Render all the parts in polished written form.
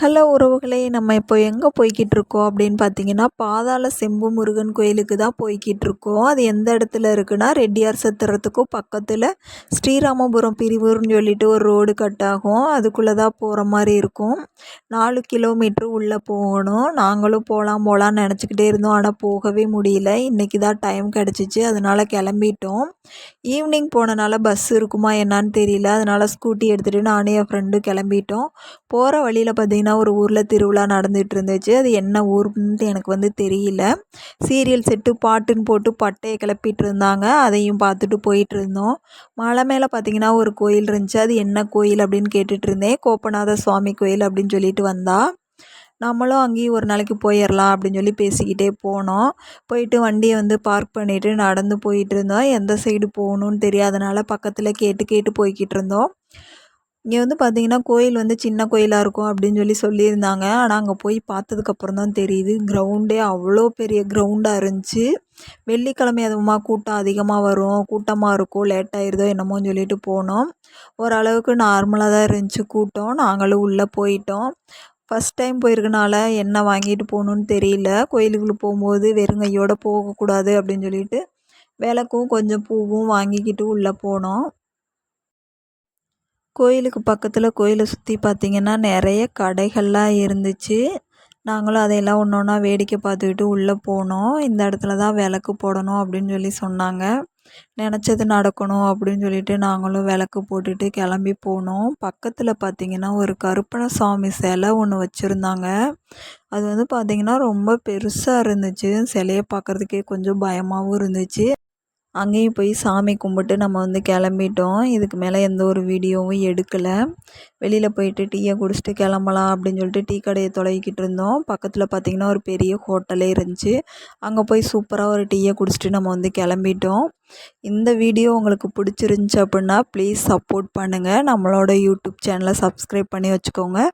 Hello உறவுகளே, நம்ம இப்போ எங்கே போய்கிட்டு இருக்கோம் அப்படின்னு பார்த்தீங்கன்னா, பாதாள செம்பு முருகன் கோயிலுக்கு தான் போய்கிட்டு இருக்கோம். அது எந்த இடத்துல இருக்குன்னா, ரெட்டியார் சத்திரத்துக்கும் பக்கத்தில் ஸ்ரீராமபுரம் பிரிவுன்னு சொல்லிட்டு ஒரு ரோடு கட் ஆகும். அதுக்குள்ளே தான் போகிற மாதிரி இருக்கும். 4 கிலோமீட்ரு உள்ளே போகணும். நாங்களும் போகலான்னு நினச்சிக்கிட்டே இருந்தோம், ஆனால் போகவே முடியல. இன்றைக்கி தான் டைம் கிடச்சிச்சு, அதனால் கிளம்பிட்டோம். ஈவினிங் போனனால பஸ் இருக்குமா என்னான்னு தெரியல, அதனால் ஸ்கூட்டி எடுத்துகிட்டு நானும் என் ஃப்ரெண்டும் கிளம்பிட்டோம். போகிற வழியில் பார்த்திங்கன்னா ஒரு ஊரில் திருவிழா நடந்துகிட்டு இருந்துச்சு. அது என்ன ஊருன்ட்டு எனக்கு தெரியல. சீரியல் செட்டு பாட்டுன்னு போட்டு பட்டையை கிளப்பிட்டு இருந்தாங்க, அதையும் பார்த்துட்டு போயிட்டு இருந்தோம். மலை மேலே பார்த்திங்கன்னா ஒரு கோயில் இருந்துச்சு. அது என்ன கோயில் அப்படின்னு கேட்டுட்டு இருந்தேன். கோப்பநாத சுவாமி கோயில் அப்படின்னு சொல்லிட்டு வந்தா. நம்மளும் அங்கேயும் ஒரு நாளைக்கு போயிடலாம் அப்படின்னு சொல்லி பேசிக்கிட்டே போனோம். போயிட்டு வண்டியை பார்க் பண்ணிவிட்டு நடந்து போயிட்டு இருந்தோம். எந்த சைடு போகணுன்னு தெரியாதனால பக்கத்தில் கேட்டு கேட்டு போய்கிட்டு இருந்தோம். இங்கே பார்த்திங்கன்னா கோயில் சின்ன கோயிலாக இருக்கும் அப்படின்னு சொல்லியிருந்தாங்க. ஆனால் அங்கே போய் பார்த்ததுக்கப்புறம் தான் தெரியுது, கிரவுண்டே அவ்வளோ பெரிய கிரவுண்டாக இருந்துச்சு. வெள்ளிக்கிழமை அதுவுமா கூட்டம் அதிகமாக வரும், கூட்டமாக இருக்கும், லேட் ஆயிடுதோ என்னமோன்னு சொல்லிட்டு போனோம். ஓரளவுக்கு நார்மலாக தான் இருந்துச்சு கூட்டம். நாங்களும் உள்ளே போயிட்டோம். ஃபஸ்ட் டைம் போயிருக்கனால என்ன வாங்கிட்டு போகணுன்னு தெரியல. கோயிலுக்குள்ளே போகும்போது வெறுங்கையோடு போகக்கூடாது அப்படின்னு சொல்லிட்டு விளக்கும் கொஞ்சம் பூவும் வாங்கிக்கிட்டு உள்ளே போனோம். கோயிலுக்கு பக்கத்தில் கோயிலை சுற்றி பார்த்திங்கன்னா நிறைய கடைகள்லாம் இருந்துச்சு. நாங்களும் அதையெல்லாம் ஒன்று ஒன்றா வேடிக்கை பார்த்துக்கிட்டு உள்ளே போனோம். இந்த இடத்துல தான் விளக்கு போடணும் அப்படின்னு சொன்னாங்க. நினச்சது நடக்கணும் அப்படின்னு சொல்லிட்டு நாங்களும் விளக்கு போட்டுட்டு கிளம்பி போனோம். பக்கத்தில் பார்த்திங்கன்னா ஒரு கருப்பணசாமி சிலை ஒன்று வச்சுருந்தாங்க. அது பார்த்திங்கன்னா ரொம்ப பெருசாக இருந்துச்சு. சிலையை பார்க்குறதுக்கே கொஞ்சம் பயமாகவும் இருந்துச்சு. அங்கேயும் போய் சாமி கும்பிட்டு நம்ம கிளம்பிட்டோம். இதுக்கு மேலே எந்த ஒரு வீடியோவும் எடுக்கலை. வெளியில் போயிட்டு டீயை குடிச்சிட்டு கிளம்பலாம் அப்படின்னு சொல்லிட்டு டீ கடையை தொலைவிக்கிட்டு இருந்தோம். பக்கத்தில் பார்த்திங்கன்னா ஒரு பெரிய ஹோட்டலே இருந்துச்சு. அங்கே போய் சூப்பராக ஒரு டீயை குடிச்சிட்டு நம்ம கிளம்பிட்டோம். இந்த வீடியோ உங்களுக்கு பிடிச்சிருந்துச்சி அப்படின்னா ப்ளீஸ் சப்போர்ட் பண்ணுங்கள். நம்மளோட யூடியூப் சேனலை சப்ஸ்கிரைப் பண்ணி வச்சுக்கோங்க.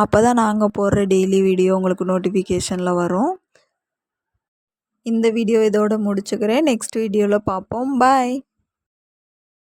அப்போ தான் நாங்கள் போடுற டெய்லி வீடியோ உங்களுக்கு நோட்டிஃபிகேஷனில் வரும். இந்த வீடியோ இதோட முடிச்சுக்கிறேன். நெக்ஸ்ட் வீடியோவில் பார்ப்போம். பாய்.